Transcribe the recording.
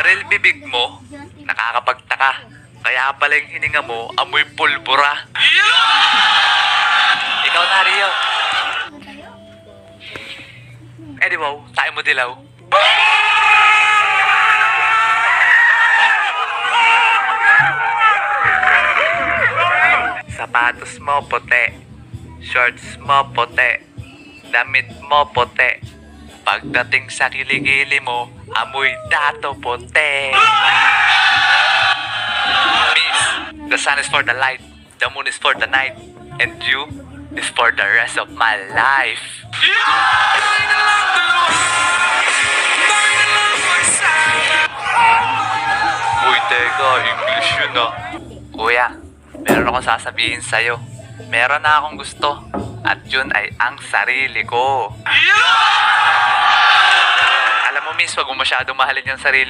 Baril bibig mo, nakakapagtaka. Kaya pala yung hininga mo, amoy pulbura. Ikaw na, Rio. Eh di wow, tayo mo dilaw. Sapatos mo puti, shorts mo puti, damit mo puti. Pagdating sa kilikili mo, amoy dato puti. Miss, the sun is for the light, the moon is for the night, and you is for the rest of my life. Uy, teka, English yun ah. Kuya, meron akong sasabihin sa'yo. Meron na akong gusto, at yun ay ang sarili ko. Alam mo, miss, wag mo masyadong mahalin yung sarili